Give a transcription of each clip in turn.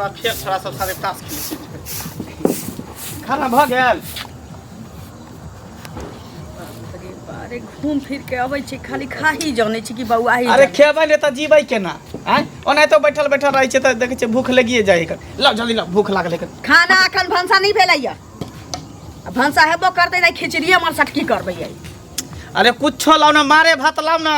डरा फिर थोड़ा सा सारे ताश खेल। खाना भ गेल? अरे घूम फिर के अबै छी खाली खा ही जाने छी कि बौआ ही। अरे खेबै ने त जीबै केना? हैं ओना तो बैठल बैठल रहै छै त देखै छै भूख लगिए जाइ है। लो जल्दी लो, भूख लागल है। खाना अखन भंसा नहीं भेलैया। भंसा हेबो करते नहीं, खिचड़िए मरसट की करबै। अरे कुछो लाओ ना, मारे भात लाओ ना,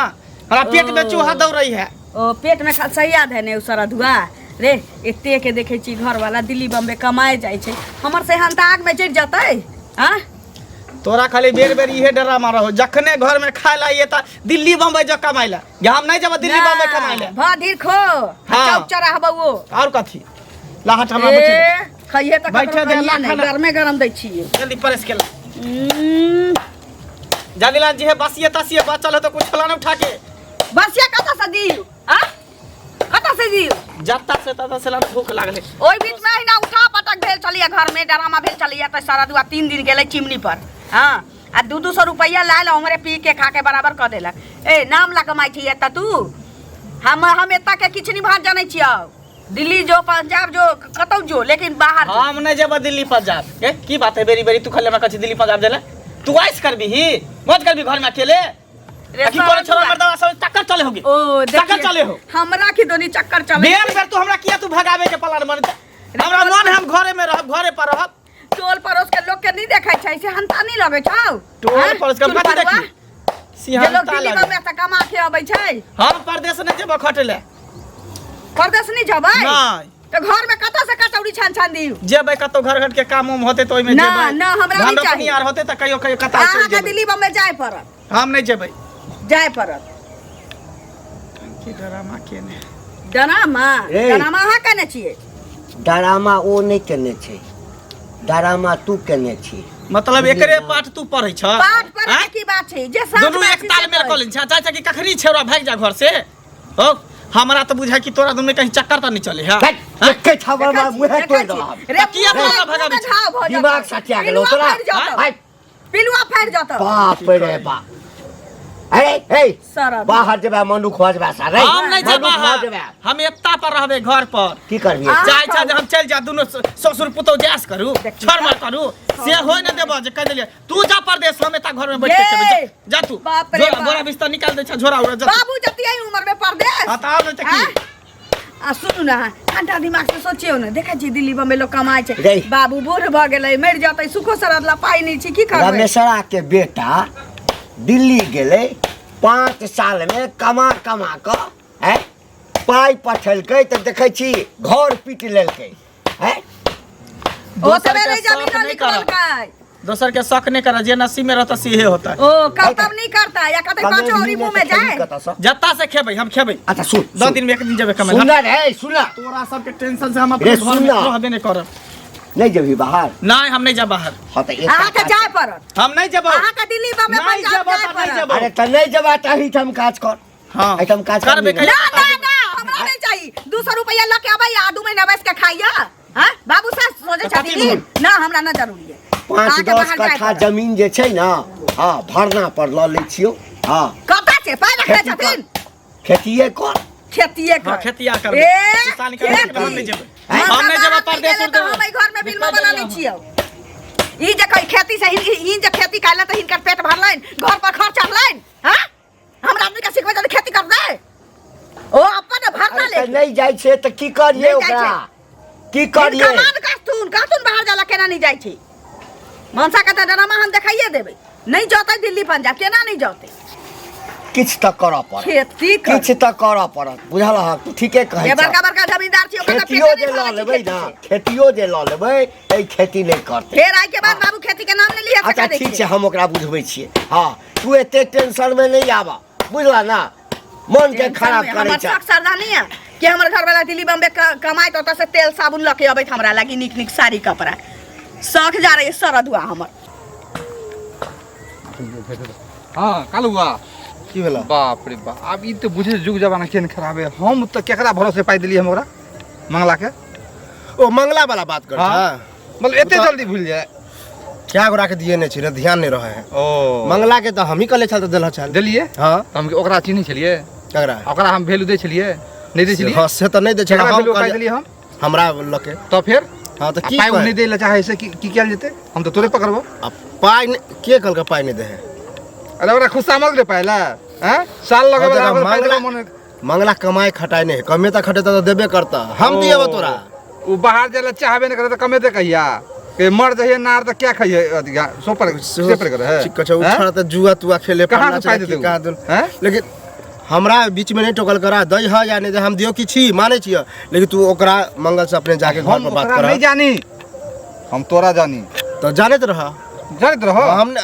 हमरा पेट में चूहा दौड़ै है। ओ पेट में खसैया धने उसरा धुआ रे। एते के देखे छी घर वाला दिल्ली बम्बे कमाए जाय छै, हमर से हन आग में चढ़ जतै। हां तोरा खाली बेर बेर इहे डरा मारो हो, जखने घर में खाए लाइए त दिल्ली बम्बई जो कमाई ला। हम नहीं जब दिल्ली बम्बई कमाई ले। भाधीर खो चौक चौराहा बउओ और कथी लाहट हमरा बचे खइए त बैठे दे ला नहीं, घर में गरम दै छिए। जल्दी परस के ला। जल्दी ला जी है बसिए तसिए बचल है तो कुछ ला ना उठा के। बसिया कत से दियो? हां कत से दियो? जत्ता से तता से ला भूख लागले। ओइ बीच में ही ना उठा पटक भेल चलिए, घर में डरामा भेल चलिए त सारा दुआ 3 दिन गेले चिमनी पर। हां आ 200 रुपया लायल हमरे पी के खा के बराबर क देलक। ए नाम ला कमाई छी एत तू। हम एत के किछ नहीं भात जानै छियौ। दिल्ली जो पंजाब जो कतौ जो, लेकिन बाहर हम नहीं जेब दिल्ली पंजाब। ए की बात है बेरी बेरी तू खले में कछ दिल्ली पंजाब देला? तू आइस करबी ही मत करबी घर में अकेले। की करे छोरा मर्दवा सब चक्कर चले होगी। ओ चक्कर चले हो हमरा की दोनी चक्कर चले। बेर बेर तू हमरा किया तू भगावे के प्लान बन। हमरा मन हम घरे में रहब, घरे पर रहब। टोल पड़ोस के लोग के नहीं देखै छै से हंता नहीं लगे छौ। टोल पड़ोस के मत देखी सिंहन दिल्ली में त कमा के आबै छै। हम परदेश नहीं जेब खटले। परदेश नहीं जबै? नहीं तो घर में कत से कचौड़ी छान छान दियो। जेबै कतो घर घर के काम उम होते तो ओइ में ना, जेबै। ना, हमरा नहीं चाहिए। यार होते त कहियो कहियो कता अहाँ के दिल्ली बम्बे जाय पड़त। हम नहीं जेबै। जाय पड़त। की डरामा केने? डरामा डरामा अहाँ केने छियै? डरामा ओ नहीं केने छै, डरामा तू केने छी। मतलब एकरे पाठ तू पढ़ै छ? पाठ पढ़े की बात छै जे सब दोनों एक ताल में कॉलेज छ। चाचा की कखनी छेरा भाग जा घर से। हो हमरा तो बुझाय कि तोरा दुनु कहीं चक्कर त नहीं चले है। के छावर में मुंह तोड़ दो। रे किया बोला भगाबी? दिमाग सटिया गेलो तोरा। हाय पिलुआ फाड़ जात। बाप रे बाप। अरे ए बाहर जेबा मनुख हो जेबा सारे। हम नहीं जेबा, हम एत्ता पर रहबे घर पर। की करबी? चाय चाय हम चल जा दुनु ससुर पुतो जास करू छरमर करू से होय न देबो जे कह देलिए तू जा परदेश हम एता घर में बैठ के खेबे। जा तू झोरा बोरा बिस्तर निकाल दे छ झोरा उड़ा जा। बाबू जतियै उम्र में परदेश बताओ न त की। आ सुनु ना ठंडा दिमाग से सोचियो न, देखै छी दिल्ली बम्बे लोग कमाय छै। बाबू बूढ़ भ गेलै, मर जतै, सुखो सरद ला पाई नहीं छी, की करबै? रमेशरा के बेटा दिल्ली गेले 5 साल में कमा क है पाई पठेलकै त देखै छी घर पीट लेलकै है। ओ सवेरे जमीन निकलकै। दोसर के शक नहीं कर, जे नसीब में रहता सीहे होता। ओ कर्तव्य नहीं करता या कते पांचो औरी मुंह में जाए। जत्ता से खेबै हम खेबै। अच्छा सुन 2 दिन में एक दिन जेबै कमाई। सुन रे सुन, तोरा सब के टेंशन से हम अपने घर में रहबे नहीं करब। नहीं जेबी बाहर? नहीं हम नहीं जा बाहर। हां त एक अहाँ के जाय पड़त। हम नहीं जेबै। अहाँ के दिल्ली बम्बे नहीं पंजाब जेबै जाय त नहीं पड़त। जेबै। अरे त नहीं जेबा त ही हम काज कर। हां एकदम काज करबे। ना ना ना हमरा नहीं चाहिए। 200 रुपया ल के आबै आ 2 महीना बस के खाइया। हां बाबू सास सोचे छथि ना हमरा ना जरूरी है। 5-10 कट्ठा जमीन जे छै ना, हां भरना पर ल लै छियो। हां कता छै पाई रखै छथिन? खेतिए कर। खेतिए कर। हां खेतिया करबै। ए किसान के हम नहीं जेबै। हम नहीं जेबै परदेश उर हम घर में बिल बना नहीं छियो। ई जे कई खेती से ई जे खेती काले त हिनकर पेट भरलैन, घर पर खर्च चढ़लैन। हां हमरा आदमी के सिखबै त खेती कर दे। ओ अपन भरता ले नहीं जाय छै त की करिए ओकरा? की करिए? कमान कातून बाहर जाला केना नहीं जाय छी? मनसा के त डरामा हम देखाइए देबै। नहीं जतै दिल्ली पंजाब केना नहीं जतै? किछ त कर पड़त। खेती कर किछ त कर पड़त, बुझल ह? तू ठीके कहै ये छ। बड़का बड़का जमींदार छी ओकर खेतियो जे ल लेबै ना, खेतियो जे ल लेबै ए खेती नहीं करते। फेर आइ के बाद बाबू खेती के नाम नहीं लिया अच्छा सकै। ठीक छै हम ओकरा बुझबै छियै। हां तू एते टेंशन में नहीं आबा, बुझला ना? मन के खराब करे छ। हमर सरदा नहीं है कि हमर घर वाला दिल्ली बम्बे कमाई त ओत से तेल साबुन ल के अबै हमरा लागि निक निक साड़ी कपड़ा शौक जा रहे सरदुआ हमर। हां कालुआ की भेला? बाप रे बाप, अब ई तो बुझे जुग जमाना केन खराब है। हम तो केकरा भरोसे पाई दिली हम ओकरा मंगला के? ओ मंगला वाला बात कर हाँ? मतलब एते जल्दी भूल जाए? क्या गोरा के दिए नहीं छिरे, ध्यान नहीं रहे हैं। ओ मंगला के तो हम ही कले चल देला चल दिलिए। हां हम ओकरा चिन्ह छलिए, कगरा ओकरा हम वैल्यू दे छलिए नहीं दे छलिए? हां से तो नहीं दे छला। हम हम वैल्यू पाई दिली हम हमरा लके। तो फिर हाँ तो की पाई कहे? नहीं दे ला चाहे से की क्या जेते हम तो तोरे पकड़बो। अब पाई के कल का पाई नहीं दे है। अरे ओरा खुशा मत रे पहला हैं साल लगे और देखा, वाला मंगला मंगला कमाए खटाई नहीं कमे तक खटे तो देबे करता हम दिए वो तोरा। उ बाहर जाला चाहबे नहीं करे तो कमे दे कहिया के मर जइए नार तो क्या खाइए अधिका सोपर से पर करे है कछो उछड़ त जुआ तुआ खेले कहाँ पड़ना से पाई चाहिए देते कि कहाँ दून। हैं लेकिन हमरा बीच में नहीं टोकल करा दई है या नहीं दे हम दियो की छी माने छिए लेकिन तू ओकरा मंगल से अपने जाके घर हम पर बात ओकरा कर। नहीं जानी हम तोरा जानी तो जानत रहा जानत रहो हमने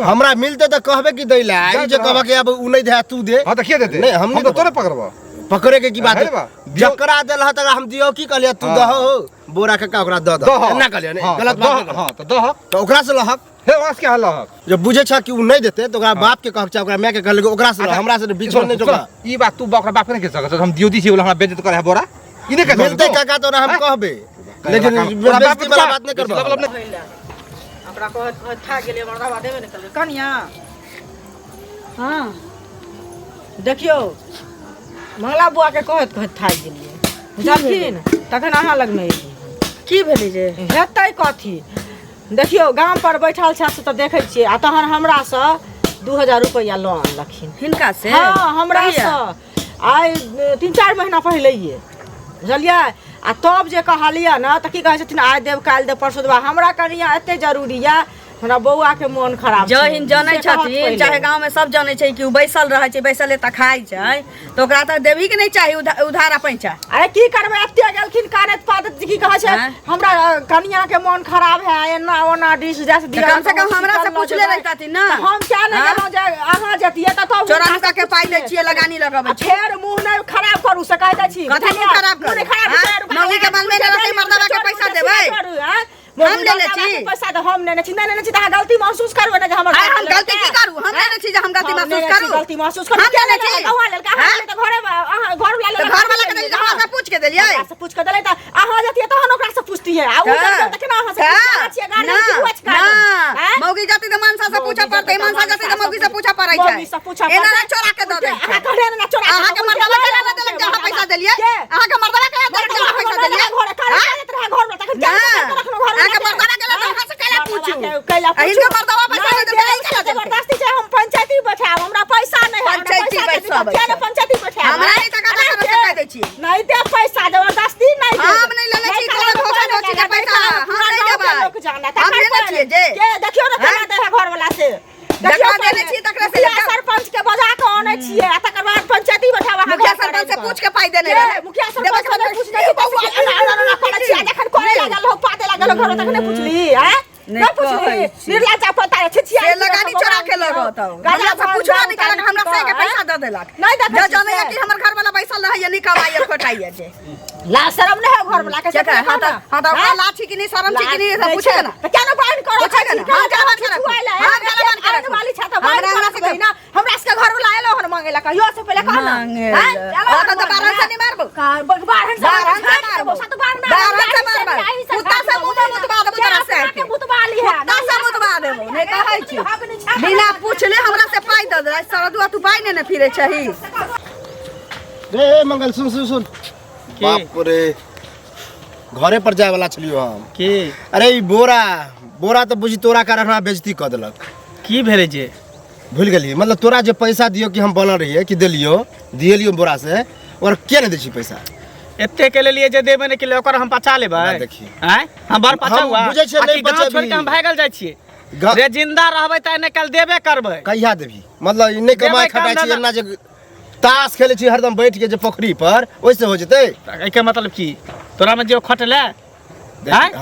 हमरा मिलते तो कहबे की दैला आई जे कहबा के अब उ नहीं दे तू दे। हां तो के देते नहीं, हम नहीं तो देबो। तोरे पकड़बो पकड़े के की बात अरे है बा, जकरा देल ह त हम दियो की कहलिए तू हाँ। दहो बोरा के का ओकरा द द ना कहलिए नहीं गलत बात नहीं। हां तो दह तो ओकरा से लहक हे वास के हल्ला हक जब बुझे छ कि उ नहीं देते तो ओकरा बाप के कहक छ ओकरा मैं के कहले ओकरा से हमरा से बीच में नहीं टोका। ई बात तू ओकरा बाप के नहीं कह सकत हम दियो दी छी बोला हमरा बेइज्जत करे है बोरा ई नहीं कह मिलते काका तो हम कहबे लेकिन बेइज्जती वाला बात नहीं करबो। हमरा कहत था गेले मरदा देबे नहीं करबे कनिया। हां देखियो मंगला बुआ के कहत था गेलिए बुझलखिन तखन अहाँ लग में की भेलै जे हेतै कथी। देखियो गांव पर बैठल छ से तो देखै छियै आ तहन हमरा से 2000 रुपया लोन लखिन हिनका से। हां हमरा से आइ 3-4 महीना पहिले ये बुझलियै आ तब जे कहलिए ना त की कहै छथिन आइ देब काल्हि देब परसू देब। हमरा कनिया एते जरूरी है हमरा बौआ के मन खराब जहिन जानै छथिन चाहे गांव में सब जानै छै कि उ बैसल रहै छै बैसले त खाइ छै तो ओकरा त देबी के नहीं चाही उधार पैसा। अरे की करबै एते गेलखिन कानत पादत की कहै छै हमरा कनिया के मन खराब है एना ओना डिस जैसे दिया कम से कम हमरा से पूछले रहतथिन ना हम क्या नहीं गेलौ जे अहाँ जतिए त तब चोरा नुका के पाइ लै छियै लगानी लगाबै छी फेर मुंह नहीं खराब करू से कहै छी कथि नहीं खराब कर मौगी के मन में रहै मर्दवा के पैसा देबै हम लेने छी पैसा तो हम लेने छी नहीं छी त गलती महसूस करबे ना जे हमर हम गलती की करू हम लेने छी जे हम गलती महसूस करू गलती महसूस करू हम लेने छी गवा लेल का हम त घरे अहाँ घर वाला तो घर वाला के देली हमरा से पूछ के देलियै से पूछ के देलै त अहाँ जतिए तहन ओकरा से पूछती है आ उ त केना अहाँ से पूछ छियै गाड़ी की हुआ ना मौगी जाति त मनसा से पूछा पड़तै मनसा जाति त मौगी से पूछा पड़ै छै एना ना चोरा के द दे अहाँ घरे ना चोरा अहाँ के मर्दवा के ना देलक जे अहाँ पैसा देलियै अहाँ के मर्दवा के ना देलक जे अहाँ पैसा देलियै घरे काहे रहत रहे घर में तखन क्या रखनो घर में अहाँ के मर्दवा के अहाँ से कैला पूछू कैला अहिन के मर्दवा पैसा नहीं देबै जबरदस्ती छै हम पंचायती बैठाब हमरा पैसा नहीं है पंचायती बैठाब क्या ना पंचायती बैठाब हमरा नहीं तका तका से कह दै छी नहीं दे पैसा जबरदस्ती नहीं हम नहीं लेले छी तोरा धोखा दो छी के पैसा हम नहीं देबै हम लेने छी जे के देखियो ना केना दे है घर वाला से देखियो देने छी तकरा से सरपंच के बजा के आनै छियै आ तकर बाद पंचायती बैठाब मुखिया सरपंच से पूछ के पाई देने रहे मुखिया सरपंच से पूछ नहीं बउआ करे छी जखन करे लागल हो पाते लागल घर तक नहीं पूछली हैं नहीं पूछली निर्लज्जा पता है छिछिया से लगानी चोरा के लगो त हमरा से पूछो नहीं कहलक हमरा से के पैसा द देलक नहीं दे जे जाने कि हमर घर वाला बैसल रहै नहीं कमाइए खोटाइए जे ला शर्म नहीं है घर वाला के हां त लाठी कि नहीं शर्म छी कि नहीं सब पूछे ना तो क्या ना बाहर करो पूछे ना हां क्या बात करे हां क्या बात करे वाली छाता बाहर हमरा से ना हमरा से घर वाला आएलो हन मांगेला कहियो से पहले कहना हां त बारह से नहीं मारबो बाहर से मारबो सात बार ना बारह से मारबो कुत्ता से मुंह में मुतबा देबो तोरा से के बुतवाली है कुत्ता से मुतबा देबो नहीं कहै छी बिना पूछले हमरा से पाई द दे सरदुआ तू पाई ने फिरे छही रे मंगल सुन सुन सुन बाप रे घरे पर जाए वाला छलियो हम की अरे ई बोरा तो बुझी तोरा कारण हमरा बेइज्जती क देलक की भेलै जे भूल गेली मतलब तोरा जे पैसा दियो कि हम बनल रहिए कि दिलियो बोरा से और के नहीं दै छी पैसा एते के लिए जे देबे ने के लिए ओकर हम पचा लेबै ना देखी। हैं हम बड़ पचा हुआ बुझै छियै नहीं गाँव छोड़ बचेबी। के हम भागल जाइ छियै रे जिंदा रहबै त ने कल देबे करबै कहिया देबी मतलब ई नहीं कमाई देबै काम खटाई छी धंधा। एना जे ताश खेले छी हरदम बैठ के जे पोखरी पर ओइसे हो जते एके मतलब की तोरा में जे खटले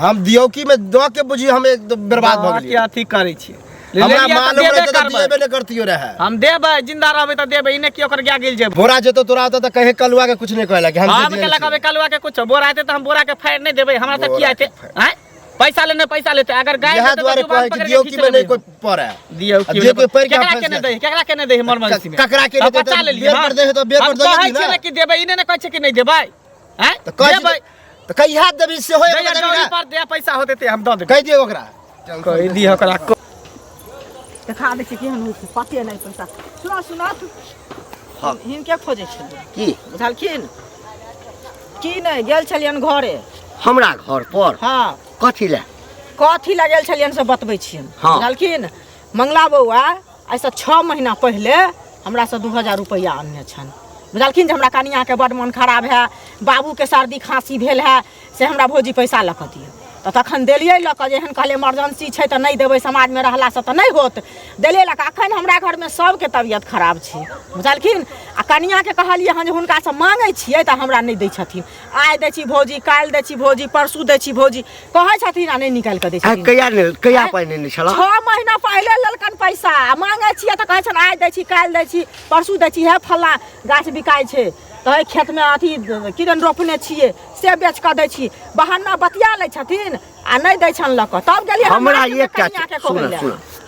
हम दियोकी में द के बुझी हम एकदम बर्बाद भ गेली अथी करै छी हमरा मालूम रहे त देबे नहीं करतियो रहे हम देबै जिंदा रहबै त देबै इने की ओकर गा गेल जे बोरा जेतो तोरा त कहे कलुआ के कुछ नहीं कहला कि हम के लगाबे कलवा के कुछ बोरा आते त हम बोरा के फाड़ नहीं देबै हमरा त की आते हैं पैसा लेते अगर गाय यहां द्वारे कहे कि दियोकी में नहीं कोई पड़े दियोकी कोई पर केकरा के नहीं दे हमर मर्जी में ककरा के नहीं पचा ले बेर कर दे तो बेर कर दे कहै छै कि देबै इने ने कहै छै कि नहीं देबै हैं तो देबै तो कहिया देबी से होय जौनी पर दे पैसा होते ते हम द देबै कह दियो ओकरा कह दी ओकरा देखा दे छी केहन पते नहीं पैसा सुना हां हिनके खोजे छै की बुझलखिन की नहीं गेल छलियन घरे। हमरा घर पर हाँ कथी ले? कथी लए गेल छलियन से बतबै छियन। हाँ। बुझलखिन मंगला बौआ ऐसा 6 महीना पहले हमरा से 2000 रुपया आनने छन। बुझलखिन जे हमरा कनिया के बड मन खराब है, बाबू के सर्दी खांसी भेल है, से हमरा भौजी पैसा लऽ कऽ दियौ। तो तखन देलियै लऽ कऽ, जेहन कहले इमरजेंसी छै तऽ नहीं देबै, समाज में रहला से तऽ नहीं होत, देलियै लऽ कऽ। अखन हमरा घर में सबके तबियत खराब छै। बुझलखिन आ कनिया के कहलियै हन जे हुनका से मांगै छियै तऽ हमरा नहीं दै छथिन। आइ दै छी भौजी, काल्हि दै छी भौजी, परसू दै छी भौजी, कहै छथिन आ नहीं निकाल कऽ दै छथिन। कहिया पाइ नहि छला? 6 महीना पहले लेलकन पैसा, आ मांगै छियै तऽ कहै छन आइ दै छी, काल्हि दै छी, परसू दै छी। हे फल्ला गाछ बिकाइ छै तऽ खेत में अथी किरण रोपने छियै से बेच कऽ दै छी। बहाना बतिया लै छथिन आ नहीं दै छन लऽ कऽ। तब गेलियै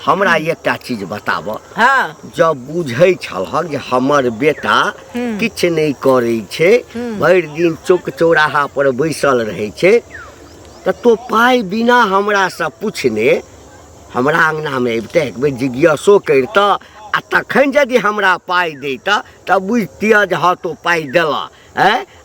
हमरा एकटा चीज बताब। हाँ जब बुझै छलहक जे हमर बेटा किछु नहीं करै छै, भरि दिन चौक चौराहा पर बैसल रहै छै, तऽ तो पाइ बिना हमरा से पूछने हमरा अंगना में अबिते एक बेर जिज्ञासो करिता, आ तखन यदि हमरा पाइ दैता तऽ बुझतियै जे हाँ तो पाइ देला।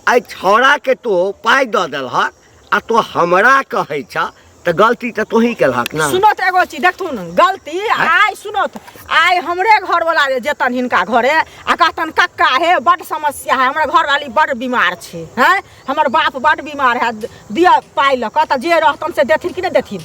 आइ छौड़ा के तो पाइ दऽ देलहक आ तो हमरा कहै छ, तऽ गलती तऽ तोही केलहक ना। सुनत एगो चीज देखथुन गलती आइ सुनत, आइ हमरे घर वाला जेतन हिनका घरे आ कहतन कक्का हे बड समस्या है, हमर घर वाली बड बीमार छै, हैं हमर बाप बड बीमार है, दिया पाइ लऽ कऽ, तऽ जे रहतन से देथिन कि नहीं देथिन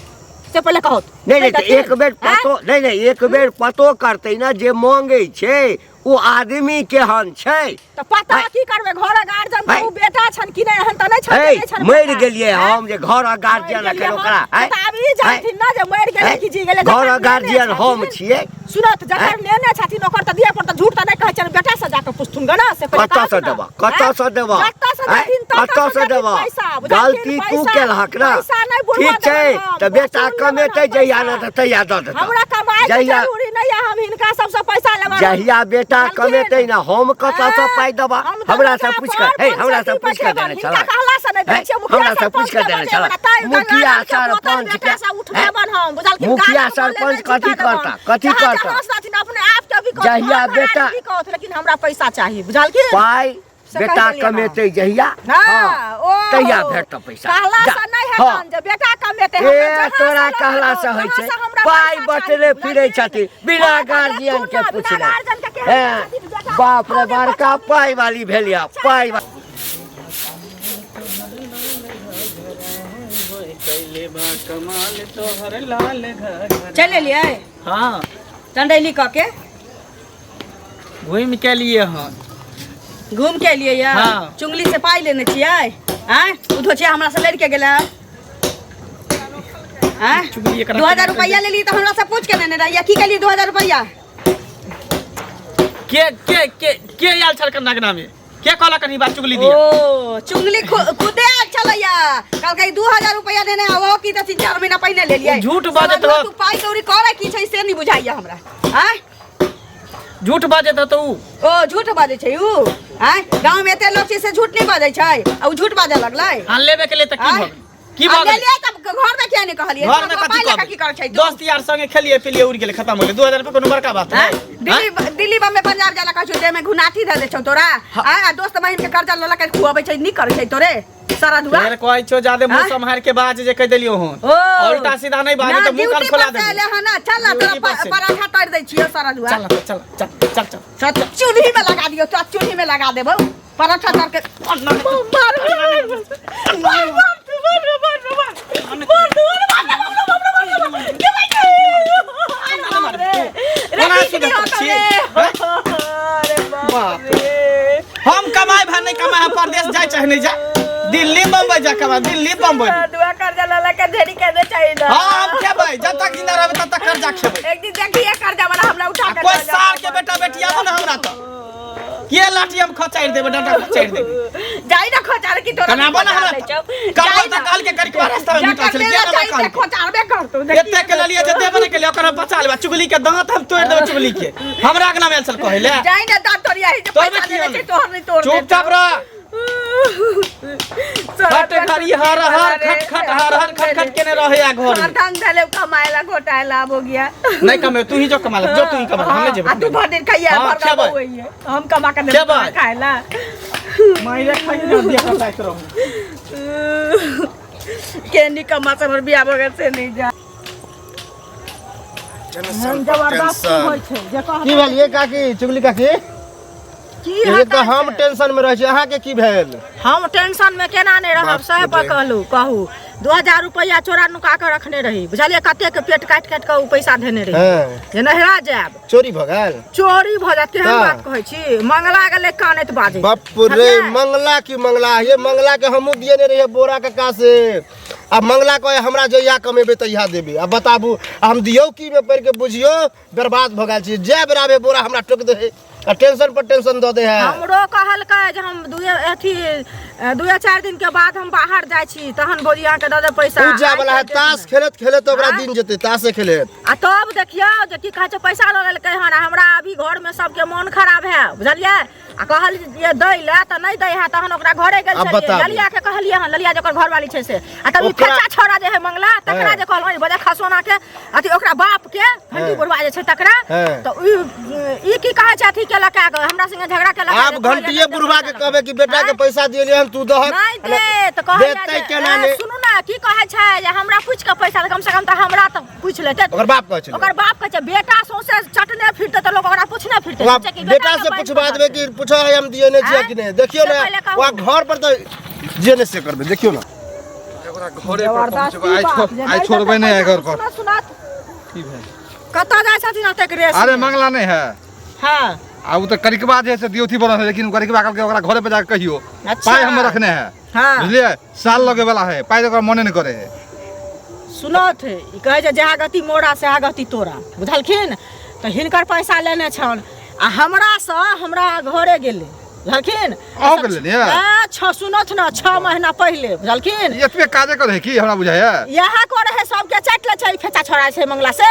से पहले कहत। नहीं एक बेर पतो नहीं एक बेर पतो करते ना जे मांगे छै ओ आदमी केहन छै। तो पता की करबे, घर गार्जियन के बेटा छन कि नहीं हन त नहीं छन। मर गेलिए हम जे घर गार्जियन के ओकरा तब ई जानथिन ना जे मर गेलै कि जी गेलै। घर गार्जियन हम छिए। सुनत जकर लेने छथिन ओकर त दिए पर त झूठ त नहीं कहै छन, बेटा से जाके पुछथुन गना से कतऽ से देबा, कतऽ से देबा, कतऽ से देबा? गलती तू केलहक ना, ठीक छै त बेटा कमेतै जहिया ना त तहिया दऽ देता। हमरा कमाई के जरूरी नहीं है, हम हिनका सबसे पैसा लेबा जहिया बेटा कमेतै ना, हम कतऽ से पाइ देबा? हमरा से पूछ कर, हे हमरा से पूछ कर देने छला, कहला से नहीं दै छै। हमरा से पूछ कर देने छला। मुखिया सरपंच के मुखिया सरपंच कथी करता, कथी करता? अपने आप के भी जहिया बेटा लेकिन हमरा पैसा चाहिए। बुझल की पाइ बेटा कमेतै जहिया तहिया भेटत पैसा। कहला से नहीं है जे बेटा कमेतै, ए तोरा कहला से होइ छै? पाइ बटले फिरै छथिन बिना गार्जियन के पूछले। बाप रे बड़का पाइ वाली भेलिया, पाइ चल लिए। हाँ चंदैली क के घूम के लिए हन, घूम के लिए या हाँ। चुंगली से पाई लेने छियै हैं? उधो छियै हमरा से लड़ के गेला हैं? 2000 रुपया ले ली तो हमरा से पूछ के लेने रहिया की के लिए 2000 रुपया? के आयल छल कन्ना में के कहला कनी बात चुगली दिया? ओ चुंगली खुदे चलैया कल कहीं 2000 रुपया देने आवो की त 4 महीना पहले ले लिया। झूठ बाजत हो, तू पाई चोरी करे की छै से नहीं बुझाइया हमरा। हैं झूठ बाजत हो तो ओ झूठ बाजे छै उ? हैं गांव में एते लोग छै से झूठ नहीं बाजे छै, आ उ झूठ बाजे लगलै। हां लेबे के लिए त की भग की भग ले ले तब घर में क्या नहीं कहलिए? घर में कथी कर छै? दोस्त यार संगे खेलिए पिलिए उड़ गेले खत्म हो गेले। 2000 रुपया कोनो बड़का बात है? दिल्ली बम्बे पंजाब जाला कहै छै में घुनाठी दे दे छौ तोरा। आ दोस्त महिम के कर्जा लला के खुआबै छै नहीं करे छै तोरे सारा दुआ। यार कहै छौ जादे मुंह संभार के बाज जे कह देलियो हन, उल्टा सीधा नहीं बाजे त मुंह कान खोला दे। चल तोरा पराठा तर दै छियो सारा दुआ। चल चल चल चल चल चूल्ही में लगा दियो, तो चूल्ही में लगा देबो पराठा तर के। हम कमाए भाई नहीं कमाए, परदेश जाए चाहे नहीं जा, दिल्ली बम्बई जा कमा, दिल्ली बम्बई दुआ कर्जा लला के ढेरी के दे चाहिए ना। हां हम खेबै जब तक जिंदा रहबै तब तक कर्जा खेबै। एक दिन देखिए कर्जा वाला हमरा उठा के कोई साल के बेटा बेटिया बन हमरा त के लाठी हम खचाइ देबै, डंडा खचाइ देबै। जाई ना खचार की तोरा कना बना हमरा काल त काल के करके रास्ता में निकल चल के ना काल खचारबे कर तू। एते के ललिए जे देबे के लिए ओकरा बचा लेबा, चुगली के दांत हम तोड़ देबै चुगली के। हमरा के नाम चल कहले जाई ना दांत तोड़िया ही पैसा देने छै तोहर नहीं तोड़। चुपचाप रह। खट खरी हर हर खट खट हर हर खट खट केने रहे आ घर में। धन धले कमाएला घोटाएला हो गया। नहीं कमे तू ही जो कमा ले, जो तू ही कमा, हम ले जेबे। तू भर दिन खाइए भर का होई है, हम कमा के दे खाएला। मायरे खाई ना देखा जाइत रहू के निकम्मा से हमर बियाह बगैर से नहीं जा हम जबरदस्त होइ छै जे कह की भेल ये काकी चुगली काकी की ये तो हता हम टेंशन में रह छी अहाँ के की भेल हम टेंशन में केना नहीं रहब बाप सह रे। पर कहू 2000 रुपया चोरा नुका के रखने रही बुझलिए कते के पेट काट काट के उ पैसा देने रही हाँ जे नहरा जाब चोरी भ गेल चोरी भ जात केहन हाँ। बात कहै छी मंगला गेले कानैत बाजे बाप रे मंगला की मंगला ये मंगला के हमू दिए ने रहिए बोरा काका से अब मंगला कहे हमरा जइया कमेबे तइया देबे अब बताबू हम दियौ की में पढ़ के बुझियो बर्बाद भ गेल छी जे बराबे बोरा हमरा टोक दे आ टेंशन पर टेंशन द दे है हमरो कहलकै जे हम दुए चार दिन के बाद हम बाहर जाइ छी तहन बोलिया के द दे पैसा पूजा वाला है ताश खेलत खेलत ओकरा हाँ? दिन जते ताशे खेलत आ तब देखियो जे की कहै छै पैसा ल लेलकै हन आ हमरा अभी घर में सबके मन खराब है बुझलिए आ कहल ये दै ले त नहीं दै है तहन ओकरा घरे गेल अब छलिए बताबू। ललिया के कहलिए हन ललिया जकर घर वाली छै से आ तब ई ओकरा- फेचा छोरा जे है मंगला तकरा हाँ। जे कहल बजा खसोना के अथी ओकरा बाप के घंटी हाँ। बुढ़वा जे छै तकरा हाँ। तो ई की कहै छै अथी केलक हमरा संगे झगड़ा केलक आप घंटिए बुढ़वा के कहबे कि बेटा के पैसा दिए हम तू दह नहीं दे त कहै देतै केना ने सुनू ना की कहै छै जे हमरा पूछ के पैसा कम से कम त हमरा त पूछ लेतै ओकर बाप कहै छै ओकर बाप कहै छै बेटा सौंसे चटने फिरते त लोग ओकरा पूछने फिरते वहाँ सोचे कि बेटा के से पैसा पूछवा दे। देबे कि पूछो है हम दिए ने छियै आँय? कि नहीं देखियो से ना पहिले कहू। वहाँ घर पर तो जे ने से करबे देखियो ना घरे पर पहुंचबे आई छोड़बे नहीं है घर पर की भेल कतऽ जाइ छथिन ओतेक रेस अरे मंगला नहीं है हां आ उ तो करिकबा जे से दियोथी बनल है लेकिन करिकबा कल के ओकरा घरे पे जाके कहियो अच्छा। पाई हम रखने है हाँ। बुझलिए साल लगे वाला है पाई ओकरा मने नहीं करे है सुनो थे ई कहै छै जहाँ गति मोरा से गति तोरा बुझलखिन तऽ हिनकर पैसा लेने छन आ हमरा से हमरा घरे गेले बुझलखिन अहूँ के लेलियै? सुनत न 6 महीना पहिले बुझलखिन एतबे काजे करे है की हमरा बुझाय है यहाँ करे है सबके चाटि ले छै फेचा छोड़ा छै मंगला से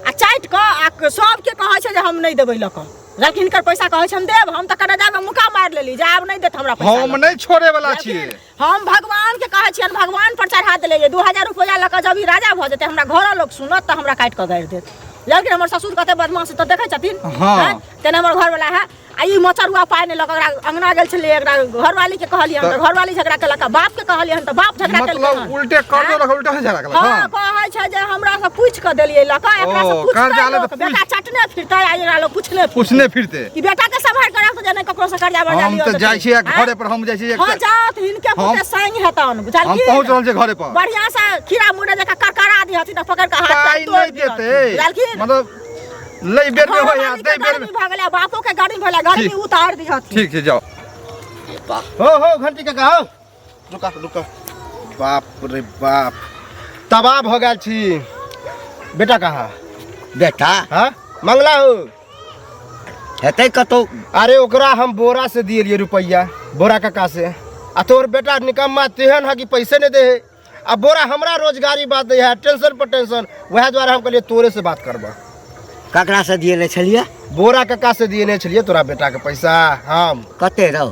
आ चाटि कऽ आ सबके कहै छै जे हम नहीं देबै लऽ कऽ लेकिन हिनकर पैसा कहै छै हम देब हम तऽ कनाडा में मुका मारि लेली जे आब नहीं देत हमरा पैसा हम लऽ। नहीं छोड़े वाला छिए हम भगवान के कहै छियन भगवान पर चढ़ा देले 2000 रुपया लऽ कऽ जब ई राजा भऽ जेतै हमरा घर लोग सुनत तऽ हमरा काटि कऽ गाड़ि देत लेकिन हमर ससुर कते बदमाश तऽ देखै छथिन हाँ। हैं? तेने हमर घर वाला है आ ई मचरुआ पाइ ने लग अंगना गेल छलै एकरा घरवाली के कहलियन तऽ घरवाली झगड़ा केलक आ बाप के कहलियन तऽ बाप झगड़ा केलक मतलब उल्टे कर दो रख उल्टा झगड़ा केलक हां हां कहै छै जे हमरा से पूछ के देलियै लका एकरा से ओ, पूछ कर्जा ले तऽ बेटा चटने फिरतै आ एकरा लोग पूछने पूछने फिरते कि बेटा के संभाल के रख जे नहीं ककरो से कर्जा बर्जा हम लियो तो जाइ छियै घरे पर हम जाइ छियै हां जात हिनके पुते संग हेतन बुझल हम की पहुंच रहल छियै घरे पर बढ़िया से खीरा मुड़ा जका करकरा दी हथिन पकड़ के हाथ पाई तोड़ नहीं दिहथिन। देते बुझलखिन मतलब लई बेर में होया दे बेर में भ गेलै बापो के गाड़ी भेलै गाड़ी ठीक। उतार दी हथिन ठीक है जाओ हो घंटी काका हो रुका रुका बाप रे बाप तबाह भ गेल छी बेटा कहाँ बेटा हाँ मंगला हो हेतै कतौ अरे ओकरा हम बोरा से दिए रुपया बोरा काका से आ तोर बेटा निकम्मा तेहन है कि पैसे नहीं दे है अब बोरा हमरा रोजगारी बात दे है टेंशन पर टेंशन वह द्वारा हम कहलिए तोरे से बात करबा ककरा से दिए ले छलिए बोरा काका से दिए नहीं छलिए तोरा बेटा के पैसा हम कते रहो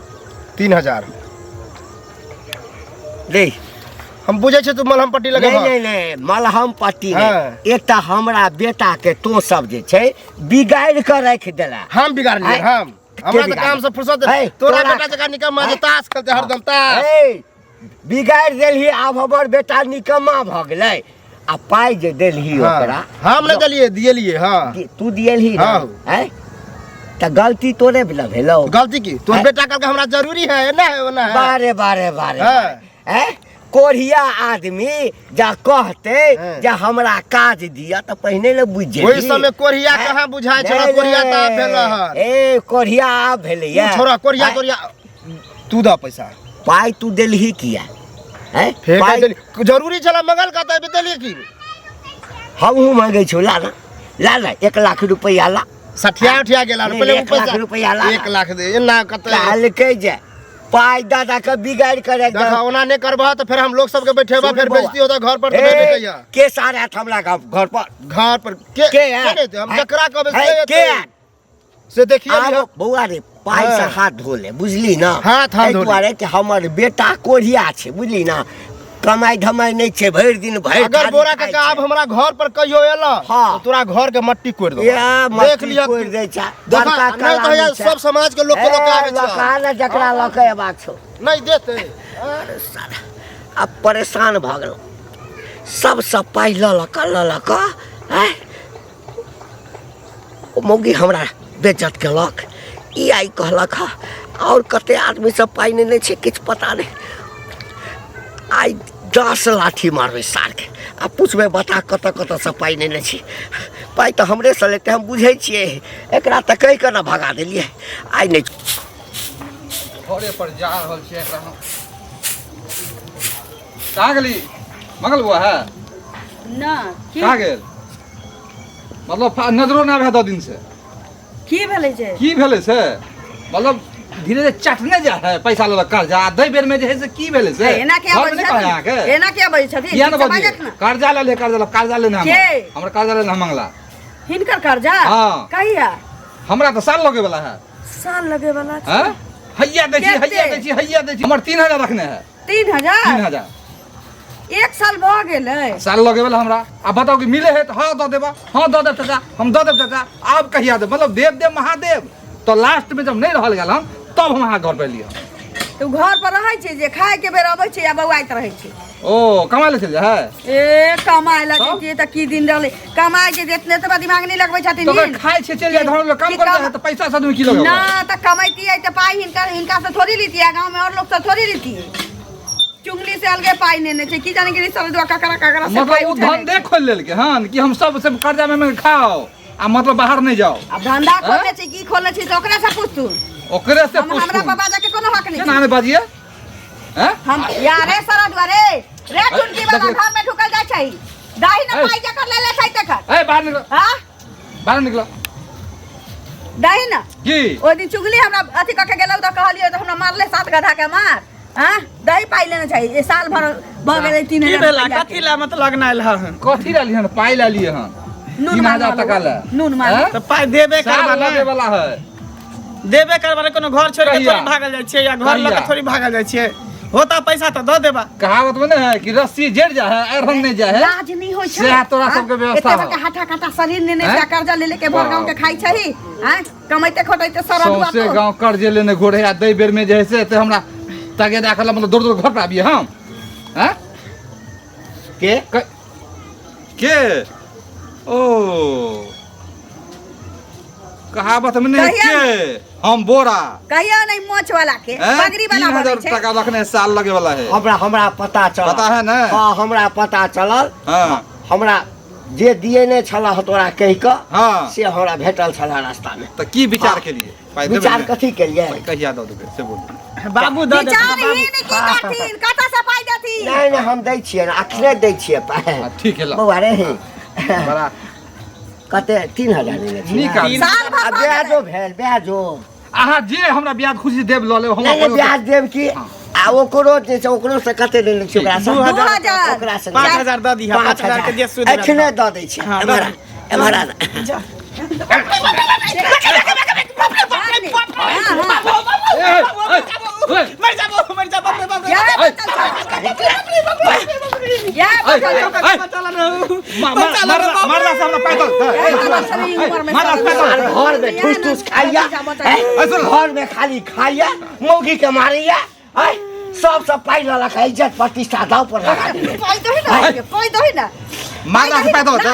3000 दे हम बुझे छे तू मलहम पट्टी लगे नहीं नहीं नहीं मलहम पट्टी हाँ। नहीं एकटा हमरा बेटा के तो सब जे छै बिगाड़ के रख देला हम बिगाड़ लिए आय, हम हमरा तो बिगाड़ काम से फुर्सत आय, तोरा तोरा- बेटा जगह निकम्मा जे आय, ताश खेलते हरदम ताश ए, बिगाड़ देलही आब हमर बेटा निकम्मा भ गेलै आ पाई जे देलही ओकरा हम नहीं दिलिए दिए हाँ तू दियलही हाँ। हैं त गलती तोरे भेलो भेलो गलती की तोर आय। बेटा कल के हमरा जरूरी है ना है ना है बारे बारे बारे हाँ। हैं कोढ़िया आदमी जा कहते हाँ। जे हमरा काज दिया त पहिने ले बुझ जेबी ओहि समय कोढ़िया कहाँ बुझाय छला नहीं, कोढ़िया त नहीं। भेल हन ए कोढ़िया आब भेलैया तू छोड़ा कोढ़िया हैं? कोढ़िया तू दा पैसा पाई तू देलही किया हैं फेंक पाई देली जरूरी छला मंगल का त देलिए की हमहू मांगे छौ ला ना 1 लाख रुपया ला सठिया उठिया गेला नहीं, पहले 1 लाख रुपया ला 1 लाख दे एना कत काल के जे पाई दादा के बिगाड़ करे देखा ओना नहीं करबा तो फिर हम लोग सबके बैठेबा फिर बौआ। बेइज्जती होता घर पर तो नहीं बैठैया के सारे हमरा घर पर घर पर के के है? देते हम हैं? जकरा कहबे हैं? से के देते। है? से देखिए आब बौआ रे पाई से हाँ। हाथ धो ले बुझली ना हाथ एहि धो ले। दुआरे कि हमर बेटा कोढ़िया छै बुझली ना कमाई धमाई नहीं छे भर दिन भर अगर बोरा के आप हमरा घर पर कहियो एला हाँ। तो तोरा घर के मट्टी कोड़ दो या देख लिया कोई दे छा देखा बड़का नहीं तो यार सब समाज के लोग के लोग आवे छ लका जकरा लके बात छो नहीं देते अरे साला अब परेशान भ गेल सब पाई ललक हैं ओ मौगी हमरा बेइज्जत केलक ई आई कहलक और कते आदमी सब पाई नहीं छे किछ पता नहीं आई 10 लाठी मारबे सार के आ पूछबे बता कत से पाई नहीं छी पाई तो हमरे से लेते हम बुझे छिए एकरा त कह के ना भगा देलिए आई नहीं घरे पर जा रहल छियै एकरा हम कहाँ गेली मंगल बुआ है ना कहाँ गेल मतलब नजरो ना भे 2 दिन से की भेलै जे की भेलै से मतलब धीरे धीरे चटने जा है पैसा लेलक कर्जा दई बेर में जे है से की भेलै से एना क्या घर में नहीं कहै अहाँके एना क्या बजै छथिन किया न समझत बजिए ना कर्जा लेने हम के? हमरा कर्जा लेने हम मंगला हिनकर कर्जा हाँ। कहिया हमरा तो साल लगे वाला है साल लगे वाला छै हैं हैया दै छी हमर 3000 रखने है 3000 3000 एक साल भ गेलै साल लगे वाला हमरा अब बताओ कि मिले है तो हाँ दो देबा हाँ दो देब चाचा हम दो देब चाचा आप कहिया दे मतलब देव महादेव तो लास्ट में जब नहीं रहल गेल हम तब हम अहाँ घर पे लिया तू घर पर रहै छै जे खाए के बेर अबै छै या बौआइत रहै छै ओ कमाए ले चल जा है ए कमाए तब? लगे त की दिन रहले कमाए के जितने तो दिमाग नहीं लगबै छथिन तो नीन। अगर खाए छे चल जाए हम लोग काम कि कर कम- है तो पैसा साथ में की लगे ना त कमाइती है त पाई हिनका से थोड़ी लीती है गांव में और लोग से थोड़ी लीती है चुंगली से अलगे पाई नेने छै की जाने के सरदुआ काकरा से पाई मतलब वो उठा धंधे खोल लेल के हन कि हम सब से कर्जा में खाओ आ मतलब बाहर नहीं जाओ अब धंधा खोलने छै की खोलने छै त ओकरा से पूछ तू ओकरे से हमरा पूछ बाबा जाके कोनो हक नहीं केना छै। ने बाजिए हैं हम यारे सरदुआ रे चुनकी बाबा देखिए। घर में ढुकल जाय छै दाही न ए। पाई जकर ले ले छै तकर ए बाहर निकलो हां बाहर निकलो दाही न की ओ दिन चुगली हमरा अथी कके गेलौ त कहलियो त हमरा मारले 7 गधा के मार हां दही पाई लेना चाहिए साल भर भ गेलै 3000 की भेला कथी ला मतलब लगना एल हन कथी लाली हन पाई लाली हन नून 3000 टका ले नून मार हैं? तो पाई देबे करबा साल लगे ना वाला है देबे करबा कोनो घर छोड़ के कहिया? थोड़ी भागल जाय छियै या घर लग कहिया? के थोड़ी भागल जाय छियै होता पैसा तो दो देबा कहावत में है कि रस्सी जड़ जा है अरहन नहीं जा है लाज नहीं होय छै से तोरा सबके व्यवस्था एते हो। बड़का हाथा काटा शरीर ने हैं? कर्जा ले लेके भर गांव के खाई छही हैं कमाइते खटाइते सरद सौसे गांव कर्जे लेने घोड़े आ दई बेर में जे है से ते हमरा तागे दाखला मतलब दूर दूर घर पे आबिए हम हैं के ओ कहावत में नहीं कहिया के हम बोरा कहियो नहीं मोच वाला के हैं? पगड़ी वाला 3000 बनै छै टका रखने साल लगे वाला है हमरा पता चलल पता है ना? हाँ हमरा पता चलल हाँ हमरा जे दिए ने छला तोरा कह के हाँ से हमरा भेटल छला रास्ता में तो की विचार के लिए पाई देबै विचार ने? कथी के लिए कहिया दो देबै से बोल बाबू दो दे विचार बाबू ही नहीं की करथिन कतऽ से पाई देथिन नहीं नहीं हम दै छियै ना अखने दै छियै पाइ हाँ, ठीक है ला बौआ रे बड़ा कते 3000 लेने छियै निकाल साल भर आ भऽ गेलै। ब्याजो भेल ब्याजो अहाँ जे हमरा ब्याज खुशी देब लऽ लेब हम नहीं नहीं अपन- ब्याज देब की आ ओकरो जे छै ओकरो से कते लेने छियै ओकरा से 2000 ओकरा से 5000 दऽ दिहा 5000 के जे सूद एखने दऽ दै छियै हाँ, एमहर एमहर मर जा बाबू मर जा बाप रे बाप रे यार मारला से हमरा पैदल घर में ठूस ठूस खाइया घर में खाली खाइया मौगी के मारिया सब पाई ललक इज्जत प्रतिष्ठा दाव पर लगा दिए मारला से पैदल होतै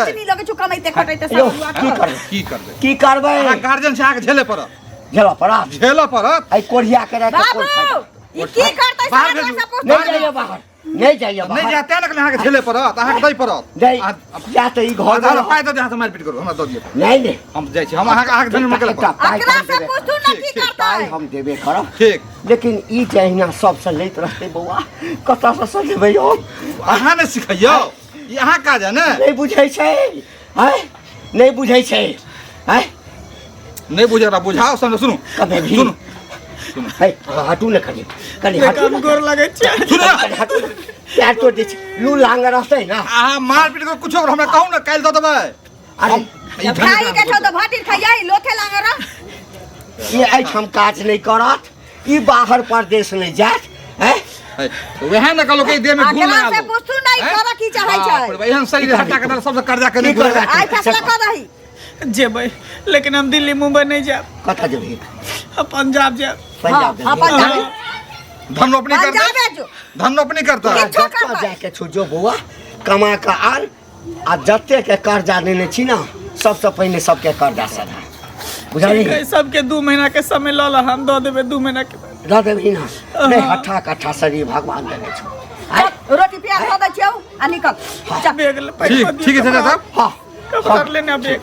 यो की करबै की करबै अहाँ गार्जियन से आके झेले पड़त झेलो पड़ा झेले पड़त आई कोढ़िया के रख के कोढ़ बाहर भेजू। नहीं जाइए बाहर नहीं जाइए नहीं बाहर जाते ना अहाँके झेले पड़त अहाँके दै पड़त नहीं या तो ई घर हजार में पाइ दऽ दे हाथ मारपीट करू हमरा दऽ दिअ नहीं नहीं हम जाइ छी हम अहाँके धन में गेल पाई हम देबे करब ठीक लेकिन ई जहिना सबसे लैत रहते बौआ कतऽ से सजेबै हम अहाँ ने सिखैयौ ई अहाँ काज है ने नहीं बुझै छै नहीं बुझै छै नहीं बुझेला बुझाओ सुनू कबे भी सुनू हटू ने कनी हटू काम गोर लगे छै सुनू हटू पैर तो दे लू लांग रहतै ना अहाँ मारपीट करू कुछो हमरा कहू ने काल्हि दऽ देबै अरे ई ये एहिठाम काज नहीं करत ई बाहर परदेश नहीं जात है तो वह ना कहलो के देह में घून अगला लगा से दो पूछू नहीं हैं? कर की चाहे हाँ, छै पर एहन शरीर हटा के सबसे कर्जा के की करबै? आई फैसला कर रही जेबै लेकिन हम दिल्ली मुंबई नहीं जाब कतऽ जेबही हम पंजाब जाब पंजाब हां जेबही? पंजाब धनोपनी कर पंजाब जो धनोपनी करता है किछो जतऽ करबै। जाके छौ जो बौआ कमा कऽ आर आ जते के कर्जा देने छी ना सबसे पहिने सबके कर्जा सधा बुझली ठीक है, सबके 2 महीना के समय लऽ ला हम दऽ देबै 2 महीना के बाद। दऽ देबही ना नहीं हट्ठा कट्ठा शरीर भगवान देने छौ रोटी प्याज दऽ दै छियौ आ निकल जा बैग ले पैसा ठीक ठीक है चाचा साहब हाँ कब कर लेना बैग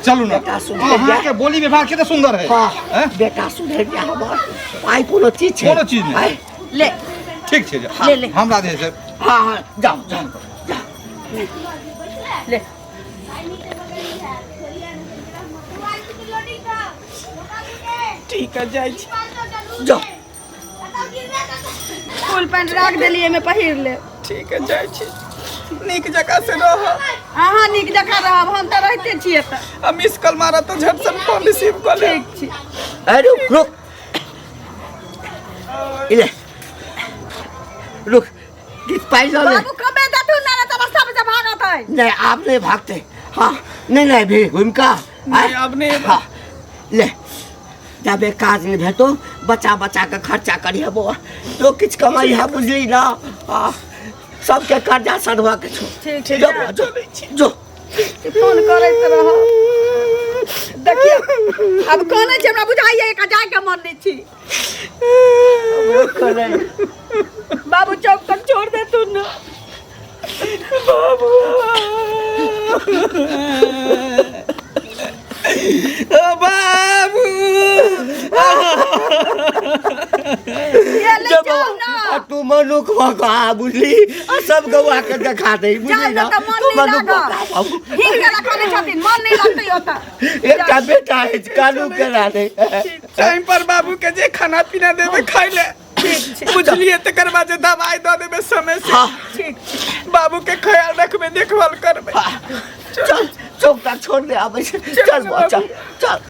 चलू ना बेटा सुन अहाँ के बोली व्यवहार कितना सुंदर है हाँ हैं? बेटा सुधरि जा हमर पाइ कोनो चीज छै कोनो चीज नहीं। आँय? ले ठीक छै ले ले हमरा दे छै हाँ हाँ जाओ जाओ ले ठीक है जाय छी जाओ फुल पैंट राख देलिए में पहिर ले ठीक है जाय छी नीक जगह से रह अहाँ नीक जकाँ रहब हम तऽ रहिते छियै तऽ हम मिस कॉल मारा तो झट से फोन रिसीव कर ले ठीक छी अरे रुक रुक इले रुक गीत पाइ लो ले बाबू कबे दतू ना ना तऽ रास्ता में से भागत है नहीं आप नहीं भागते हाँ नहीं नहीं भी घूम का नहीं, अब नहीं। हाँ ले जब एक काज नहीं भेटो बचा बचा के खर्चा करिए बौआ तो किछ कमाई है बुझली ना हाँ सबके कर्जा सधवा के छो ठीक छै जो जो जो फोन करैत रह देखिए अब कहने छै हमरा बुझाइए एक जाय के मन नहीं छी बाबू चौक तक छोड़ दे तू ना बाबू ये ले जब जाओ ना तू मनुख भगा बुझली आ सब गवा के देखा दे जाओ बुझली ना ना तो मन तू नहीं मनुख लागा भगा बाबू हिंग के रखने छथिन मन नहीं लगते होता एक का बेटा है कानू करा दे टाइम पर बाबू के जे खाना पीना देबे खाइ ले बुझलिए तकर बाद जे दवाई दऽ देबे समय से हाँ बाबू के ख्याल रखबे देखभाल करबे चल चौक तक छोड़ दे अब चल चल